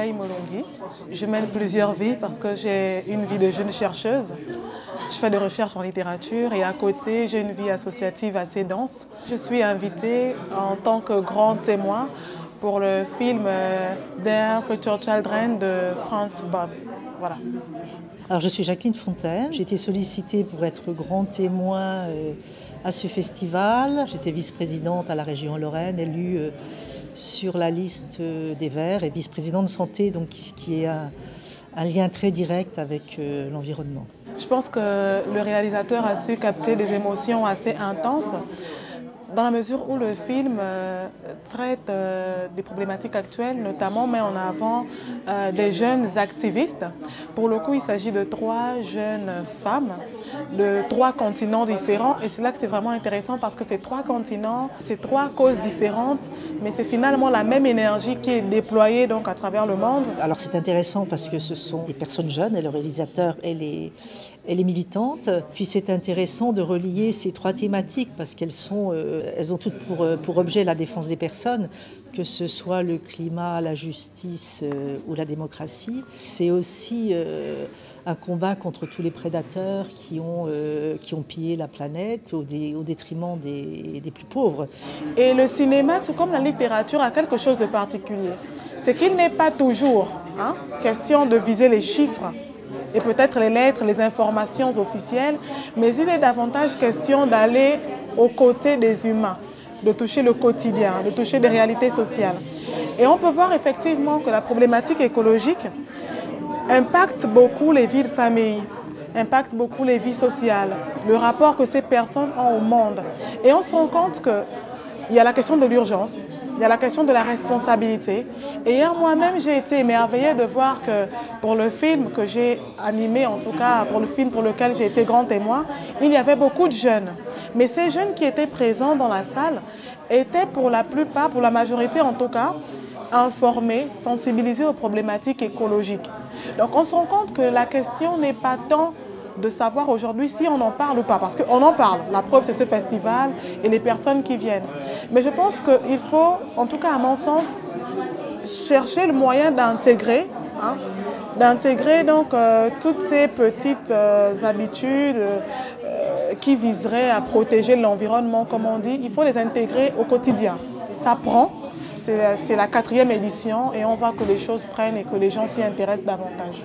Mireille Molongui. Je mène plusieurs vies parce que j'ai une vie de jeune chercheuse. Je fais des recherches en littérature et à côté, j'ai une vie associative assez dense. Je suis invitée en tant que grand témoin pour le film Der Future Children de Franz Bomm. Voilà. Alors, je suis Jacqueline Fontaine. J'ai été sollicitée pour être grand témoin à ce festival. J'étais vice-présidente à la région Lorraine, élue sur la liste des Verts et vice-présidente santé, donc qui est un lien très direct avec l'environnement. Je pense que le réalisateur a su capter des émotions assez intenses dans la mesure où le film traite des problématiques actuelles, notamment met en avant des jeunes activistes. Pour le coup, il s'agit de 3 jeunes femmes de 3 continents différents. Et c'est là que c'est vraiment intéressant parce que ces 3 continents, c'est 3 causes différentes, mais c'est finalement la même énergie qui est déployée donc à travers le monde. Alors c'est intéressant parce que ce sont des personnes jeunes, et le réalisateur et les militantes. Puis c'est intéressant de relier ces 3 thématiques parce elles ont toutes pour objet la défense des personnes, que ce soit le climat, la justice ou la démocratie. C'est aussi un combat contre tous les prédateurs qui ont pillé la planète au détriment des plus pauvres. Et le cinéma, tout comme la littérature, a quelque chose de particulier. C'est qu'il n'est pas toujours question de viser les chiffres et peut-être les lettres, les informations officielles, mais il est davantage question d'aller aux côtés des humains, de toucher le quotidien, de toucher des réalités sociales. Et on peut voir effectivement que la problématique écologique impacte beaucoup les vies de famille, impacte beaucoup les vies sociales, le rapport que ces personnes ont au monde. Et on se rend compte qu'il y a la question de l'urgence, il y a la question de la responsabilité. Et hier, moi-même, j'ai été émerveillée de voir que pour le film que j'ai animé, en tout cas pour le film pour lequel j'ai été grand témoin, il y avait beaucoup de jeunes. Mais ces jeunes qui étaient présents dans la salle étaient pour la plupart, pour la majorité en tout cas, informés, sensibilisés aux problématiques écologiques. Donc on se rend compte que la question n'est pas tant de savoir aujourd'hui si on en parle ou pas, parce qu'on en parle. La preuve, c'est ce festival et les personnes qui viennent. Mais je pense qu'il faut, en tout cas à mon sens, chercher le moyen d'intégrer donc toutes ces petites habitudes qui viseraient à protéger l'environnement, comme on dit. Il faut les intégrer au quotidien. Ça prend. C'est la 4e édition et on voit que les choses prennent et que les gens s'y intéressent davantage.